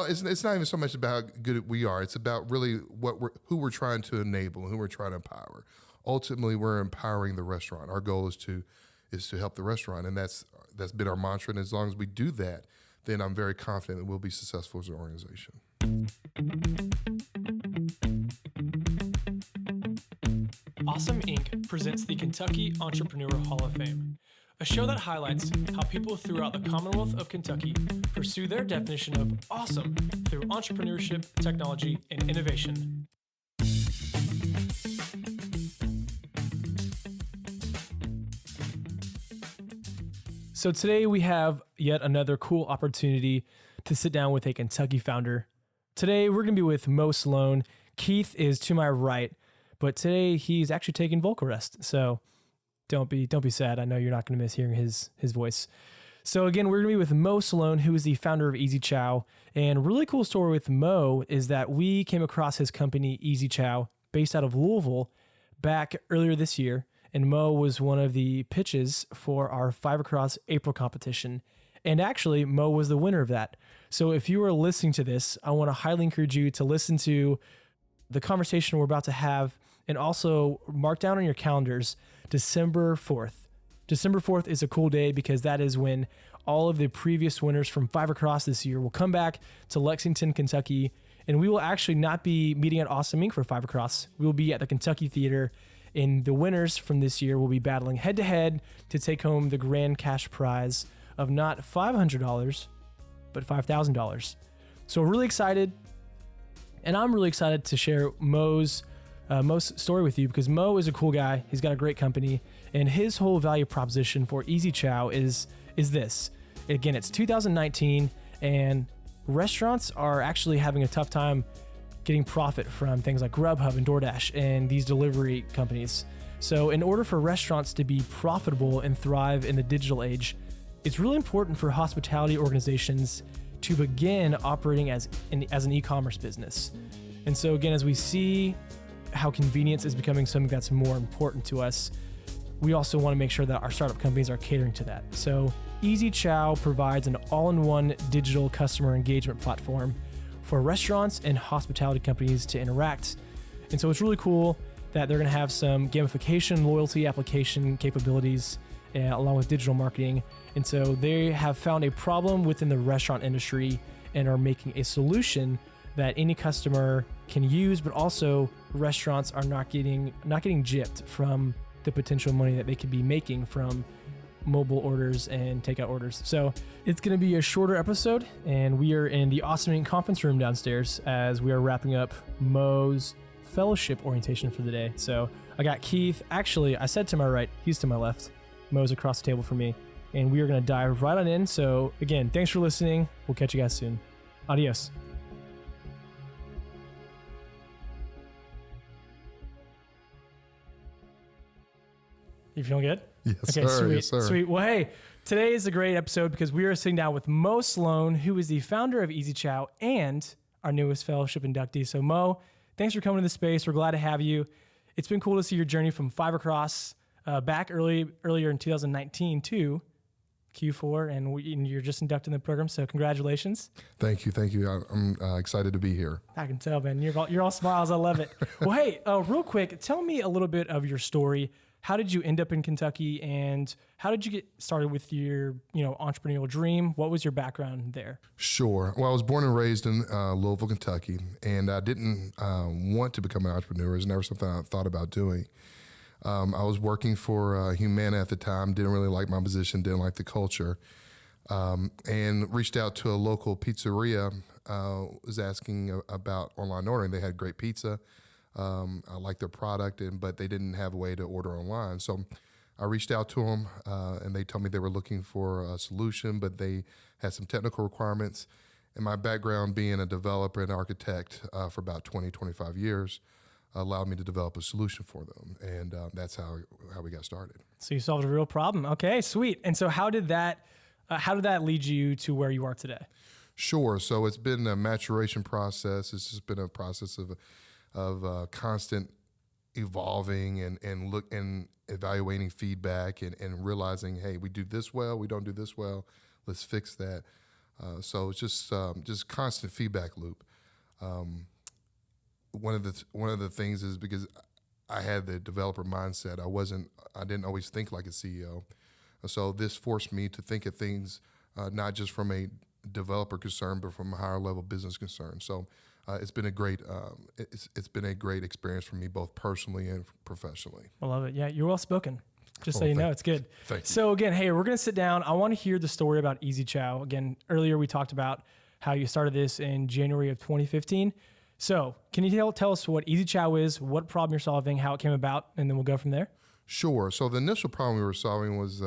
it's not even so much about how good we are. It's about really who we're trying to enable and who we're trying to empower. Ultimately, we're empowering the restaurant. Our goal is to help the restaurant, and that's been our mantra. And as long as we do that, then I'm very confident that we'll be successful as an organization. Awesome Inc. presents the Kentucky Entrepreneur Hall of Fame, a show that highlights how people throughout the Commonwealth of Kentucky pursue their definition of awesome through entrepreneurship, technology, and innovation. So today we have yet another cool opportunity to sit down with a Kentucky founder. Today we're going to be with Mo Sloan. Keith is to my right, but today he's actually taking vocal rest. So don't be sad. I know you're not going to miss hearing his voice. So again, we're going to be with Mo Sloan, who is the founder of Easy Chow. And a really cool story with Mo is that we came across his company, Easy Chow, based out of Louisville, back earlier this year. And Mo was one of the pitches for our 5 Across April competition. And actually, Mo was the winner of that. So if you are listening to this, I want to highly encourage you to listen to the conversation we're about to have, and also mark down on your calendars December 4th. December 4th is a cool day because that is when all of the previous winners from 5 Across this year will come back to Lexington, Kentucky, and we will actually not be meeting at Awesome Inc. for 5 Across. We will be at the Kentucky Theater, and the winners from this year will be battling head-to-head to take home the grand cash prize of not $500, but $5,000. So we're really excited, and I'm really excited to share Mo's story with you because Mo is a cool guy. He's got a great company, and his whole value proposition for Easy Chow is this. Again, it's 2019, and restaurants are actually having a tough time getting profit from things like Grubhub and DoorDash and these delivery companies. So in order for restaurants to be profitable and thrive in the digital age, it's really important for hospitality organizations to begin operating as an e-commerce business. And so again, as we see how convenience is becoming something that's more important to us, we also want to make sure that our startup companies are catering to that. So Easy Chow provides an all-in-one digital customer engagement platform for restaurants and hospitality companies to interact. And so it's really cool that they're going to have some gamification, loyalty application capabilities, along with digital marketing. And so they have found a problem within the restaurant industry and are making a solution that any customer can use, but also restaurants are not getting gypped from the potential money that they could be making from mobile orders and takeout orders. So it's going to be a shorter episode, and we are in the Awesome Inc. conference room downstairs as we are wrapping up Mo's fellowship orientation for the day. So I got Keith. Actually, I said to my right, he's to my left. Mo's across the table from me, and we are going to dive right on in. So again, thanks for listening. We'll catch you guys soon. Adios. You feeling good? Yes, okay, sir. Sweet, yes, sir. Sweet. Well, hey, today is a great episode because we are sitting down with Mo Sloan, who is the founder of Easy Chow and our newest fellowship inductee. So Mo, thanks for coming to the space. We're glad to have you. It's been cool to see your journey from 5 Across back earlier in 2019 to Q4, and you're just inducted in the program. So congratulations. Thank you. I'm excited to be here. I can tell, man. You're all smiles. I love it. Well, hey, real quick, tell me a little bit of your story. How did you end up in Kentucky, and how did you get started with your, entrepreneurial dream? What was your background there? Sure. Well, I was born and raised in Louisville, Kentucky, and I didn't want to become an entrepreneur. It was never something I thought about doing. I was working for Humana at the time, didn't really like my position, didn't like the culture, and reached out to a local pizzeria, was asking about online ordering. They had great pizza. I liked their product, but they didn't have a way to order online. So I reached out to them, and they told me they were looking for a solution, but they had some technical requirements. And my background being a developer and architect for about 20, 25 years allowed me to develop a solution for them. And that's how we got started. So you solved a real problem. Okay, sweet. And so how did that lead you to where you are today? Sure. So it's been a maturation process. It's just been a process of constant evolving and evaluating feedback and realizing, hey, we do this well, we don't do this well, let's fix that. So it's just constant feedback loop. One of the things is because I had the developer mindset. I didn't always think like a CEO. So this forced me to think of things not just from a developer concern, but from a higher level business concern. So it's been a great experience for me, both personally and professionally. I love it. Yeah, you're well spoken. Just so Oh, you know, thank it's good. Thank you. So again, hey, we're gonna sit down. I want to hear the story about Easy Chow. Again, earlier we talked about how you started this in January of 2015. So can you tell us what Easy Chow is, what problem you're solving, how it came about, and then we'll go from there? Sure. So the initial problem we were solving was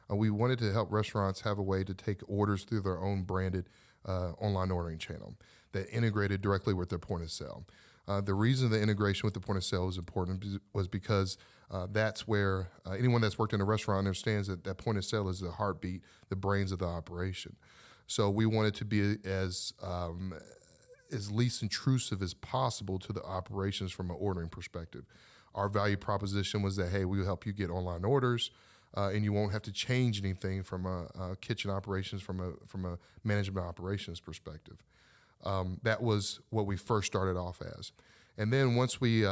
we wanted to help restaurants have a way to take orders through their own branded online ordering channel that integrated directly with their point of sale. The reason the integration with the point of sale was important was because that's where anyone that's worked in a restaurant understands that that point of sale is the heartbeat, the brains of the operation. So we wanted to be as least intrusive as possible to the operations from an ordering perspective. Our value proposition was that, hey, we will help you get online orders, and you won't have to change anything from a kitchen operations, from a management operations perspective. That was what we first started off as. And then once we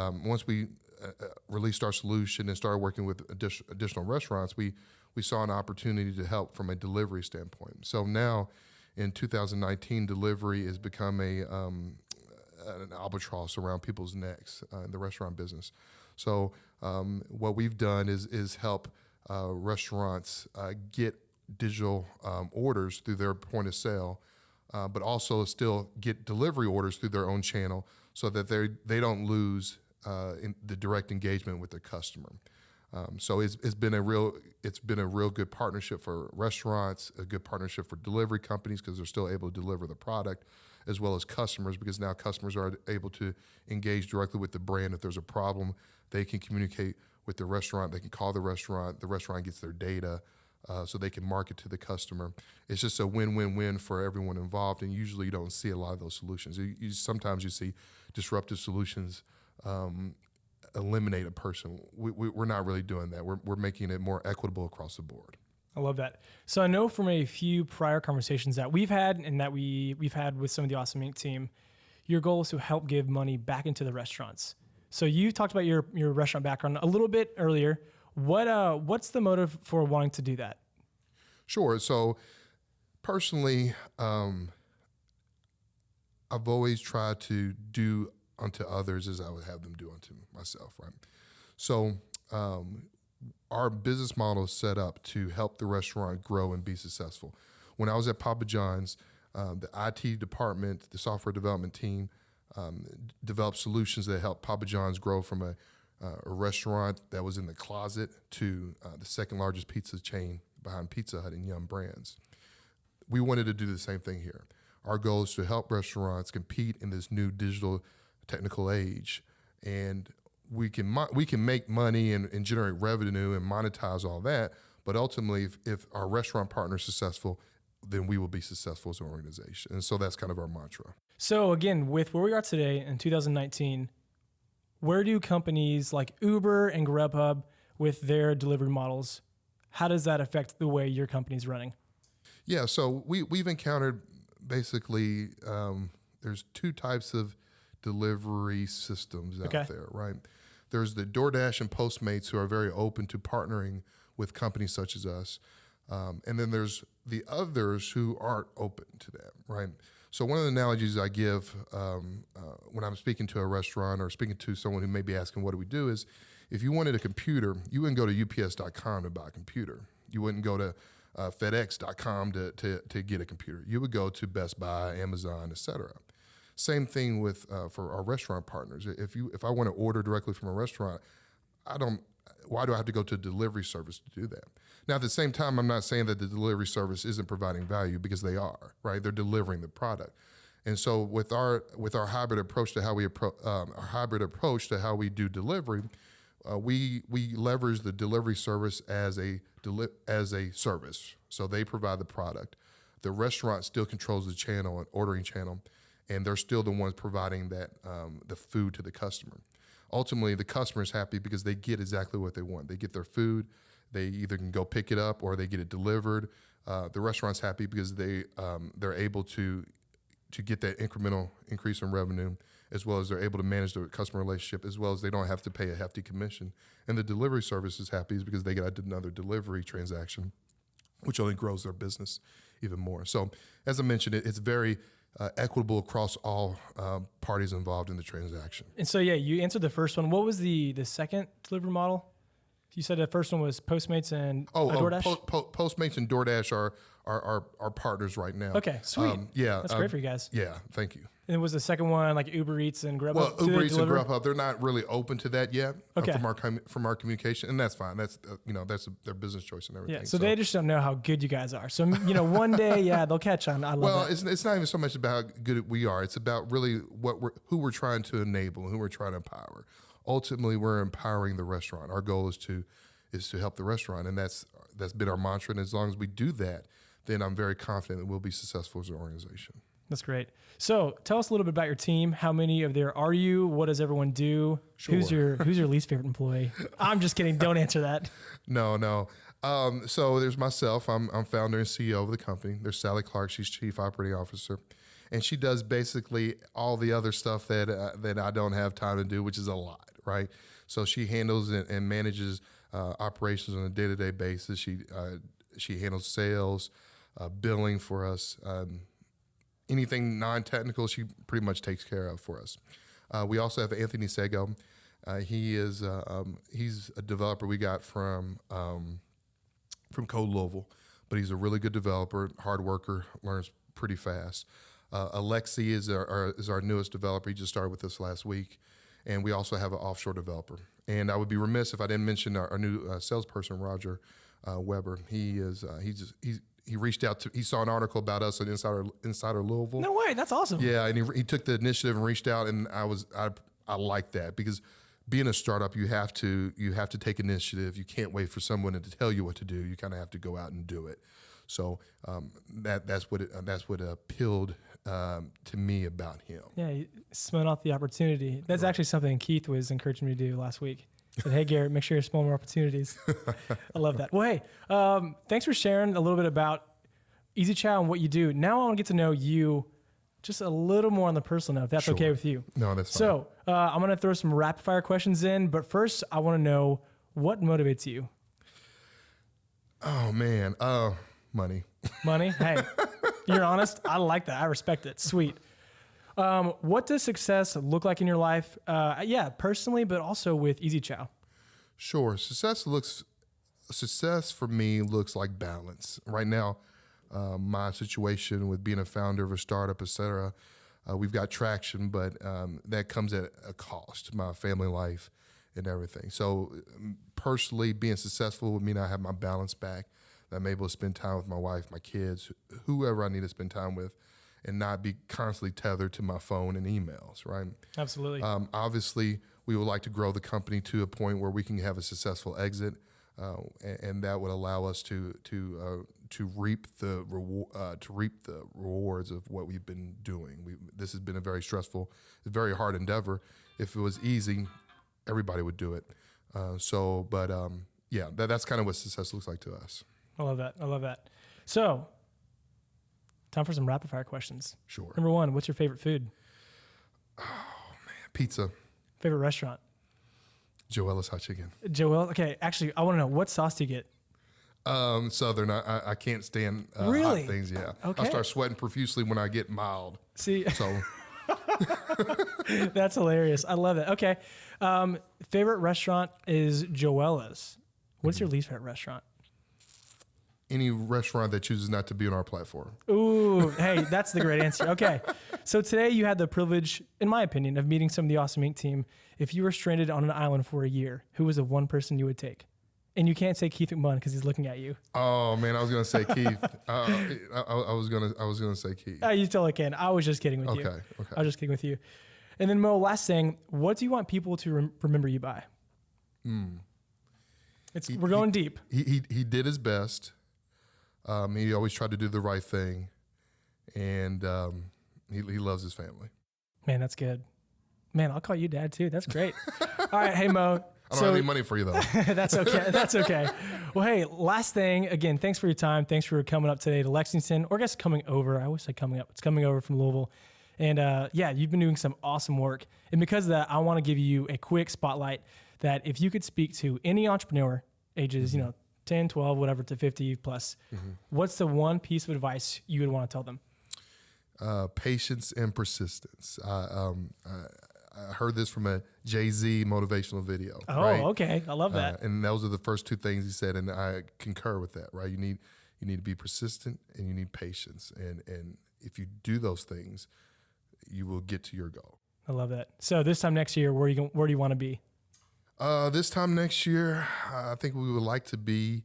released our solution and started working with additional restaurants, we saw an opportunity to help from a delivery standpoint. So now, in 2019, delivery has become an albatross around people's necks in the restaurant business. So what we've done is help restaurants get digital orders through their point of sale, but also still get delivery orders through their own channel, so that they don't lose in the direct engagement with their customer. So it's been a real good partnership for restaurants, a good partnership for delivery companies because they're still able to deliver the product, as well as customers, because now customers are able to engage directly with the brand. If there's a problem, they can communicate with the restaurant. They can call the restaurant. The restaurant gets their data, so they can market to the customer. It's just a win-win-win for everyone involved, and usually you don't see a lot of those solutions. Sometimes you see disruptive solutions eliminate a person. We're not really doing that. We're making it more equitable across the board. I love that. So I know from a few prior conversations that we've had and that we've had with some of the Awesome Inc. team, your goal is to help give money back into the restaurants. So you talked about your restaurant background a little bit earlier. What's the motive for wanting to do that? Sure. So personally, I've always tried to do unto others as I would have them do unto myself, right? So our business model is set up to help the restaurant grow and be successful. When I was at Papa John's, the IT department, the software development team, developed solutions that helped Papa John's grow from a restaurant that was in the closet to the second largest pizza chain behind Pizza Hut and Yum Brands. We wanted to do the same thing here. Our goal is to help restaurants compete in this new digital technical age, and we can make money and generate revenue and monetize all that. But ultimately, if our restaurant partner is successful, then we will be successful as an organization. And so that's kind of our mantra. So again, with where we are today in 2019, where do companies like Uber and Grubhub with their delivery models, how does that affect the way your company's running? Yeah, so we've encountered basically there's two types of delivery systems out there, right? There's the DoorDash and Postmates who are very open to partnering with companies such as us. And then there's the others who aren't open to that, right? So one of the analogies I give when I'm speaking to a restaurant or speaking to someone who may be asking, what do we do, is if you wanted a computer, you wouldn't go to ups.com to buy a computer. You wouldn't go to fedex.com to get a computer. You would go to Best Buy, Amazon, et cetera. Same thing with for our restaurant partners. If I want to order directly from a restaurant, why do I have to go to a delivery service to do that? Now, at the same time, I'm not saying that the delivery service isn't providing value, because they are, right? They're delivering the product. And so with our hybrid approach to how we do delivery, we leverage the delivery service as a service. So they provide the product. The restaurant still controls the channel and ordering channel, and they're still the ones providing that the food to the customer. Ultimately, the customer is happy because they get exactly what they want. They get their food. They either can go pick it up or they get it delivered. The restaurant's happy because they're able to get that incremental increase in revenue, as well as they're able to manage the customer relationship, as well as they don't have to pay a hefty commission. And the delivery service is happy because they got another delivery transaction, which only grows their business even more. So, as I mentioned, it's very equitable across all parties involved in the transaction. And so, yeah, you answered the first one. What was the second delivery model? You said the first one was Postmates and DoorDash? Postmates and DoorDash are partners right now. Okay, sweet. Yeah. That's great for you guys. Yeah, thank you. And was the second one like Uber Eats and Grubhub? Well, Uber Eats and Grubhub, they're not really open to that yet. Okay. From our communication, and that's fine. That's that's their business choice and everything. Yeah. So they just don't know how good you guys are. So one day, yeah, they'll catch on. I love that. It's not even so much about how good we are. It's about really who we're trying to enable and who we're trying to empower. Ultimately, we're empowering the restaurant. Our goal is to help the restaurant, and that's been our mantra. And as long as we do that, then I'm very confident that we'll be successful as an organization. That's great. So tell us a little bit about your team. How many of there are you? What does everyone do? Sure. Who's your least favorite employee? I'm just kidding. Don't answer that. No. So there's myself. I'm founder and CEO of the company. There's Sally Clark. She's Chief Operating Officer. And she does basically all the other stuff that I don't have time to do, which is a lot, right? So she handles and manages operations on a day-to-day basis. She handles sales, billing for us. Anything non-technical, she pretty much takes care of for us. We also have Anthony Sego. He's a developer we got from Code Louisville, but he's a really good developer, hard worker, learns pretty fast. Alexi is our newest developer. He just started with us last week, and we also have an offshore developer. And I would be remiss if I didn't mention our new salesperson, Roger Weber. He reached out he saw an article about us at Insider Louisville. No way, that's awesome. Yeah, and he took the initiative and reached out, and I like that because being a startup, you have to take initiative. You can't wait for someone to tell you what to do. You kind of have to go out and do it. So that's what appealed to me about him. Yeah, you smelled out the opportunity. That's actually something Keith was encouraging me to do last week. He said, hey, Garrett, make sure you smell more opportunities. I love that. Well, hey, thanks for sharing a little bit about Easy Chow and what you do. Now I want to get to know you just a little more on the personal note, if that's okay with you. No, that's fine. So I'm going to throw some rapid fire questions in, but first I want to know what motivates you? Oh, man. Money. Money? Hey, you're honest. I like that. I respect it. Sweet. What does success look like in your life? Personally, but also with Easy Chow. Sure. Success for me looks like balance. Right now, my situation with being a founder of a startup, et cetera, we've got traction, but that comes at a cost, my family life and everything. So personally, being successful would mean I have my balance back. I'm able to spend time with my wife, my kids, whoever I need to spend time with, and not be constantly tethered to my phone and emails, right? Absolutely. Obviously, we would like to grow the company to a point where we can have a successful exit, and that would allow us to reap the rewards of what we've been doing. This has been a very stressful, very hard endeavor. If it was easy, everybody would do it. That's kind of what success looks like to us. I love that. So, time for some rapid fire questions. Sure. Number one, what's your favorite food? Oh, man. Pizza. Favorite restaurant? Joella's Hot Chicken. Joelle. Okay, actually, I want to know, what sauce do you get? Southern. I can't stand really? hot things. Yeah. Okay. I start sweating profusely when I get mild. See, so that's hilarious. I love it. Okay. Favorite restaurant is Joella's. What's your least favorite restaurant? Any restaurant that chooses not to be on our platform. Ooh, hey, that's the great answer. Okay. So today you had the privilege, in my opinion, of meeting some of the Awesome Inc. team. If you were stranded on an island for a year, who was the one person you would take? And you can't say Keith McMunn because he's looking at you. Oh man, I was gonna say Keith. I was gonna say Keith. You totally can. I was just kidding with you. Okay. I was just kidding with you. And then Mo, last thing, what do you want people to remember you by? We're going deep. He did his best. He always tried to do the right thing, and he loves his family. Man, that's good. Man, I'll call you Dad too. That's great. All right, hey Mo. I don't have any money for you though. That's okay. That's okay. Well, hey, last thing, again, thanks for your time. Thanks for coming up today to Lexington, or I guess coming over. I wish I coming up. It's coming over from Louisville. And yeah, you've been doing some awesome work. And because of that, I want to give you a quick spotlight that if you could speak to any entrepreneur, ages, 10, 12, whatever, to 50 plus, what's the one piece of advice you would want to tell them? Patience and persistence. I heard this from a Jay-Z motivational video. Oh, right? okay. I love that. And those are the first two things he said, and I concur with that. Right? You need to be persistent, and you need patience, and if you do those things, you will get to your goal. I love that. So this time next year, where do you want to be? This time next year, I think we would like to be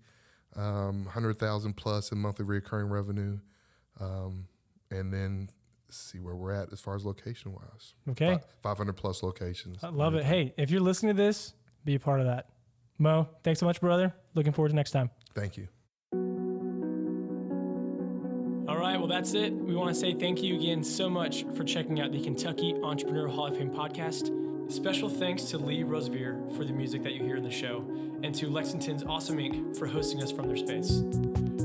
100,000 plus in monthly recurring revenue, and then see where we're at as far as location wise. Okay. 500 plus locations. I love it. Hey, if you're listening to this, be a part of that. Mo, thanks so much, brother. Looking forward to next time. Thank you. All right, well, that's it. We want to say thank you again so much for checking out the Kentucky Entrepreneur Hall of Fame podcast. Special thanks to Lee Rosevier for the music that you hear in the show, and to Lexington's Awesome Inc. for hosting us from their space.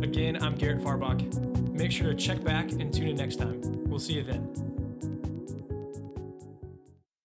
Again, I'm Garrett Farbach. Make sure to check back and tune in next time. We'll see you then.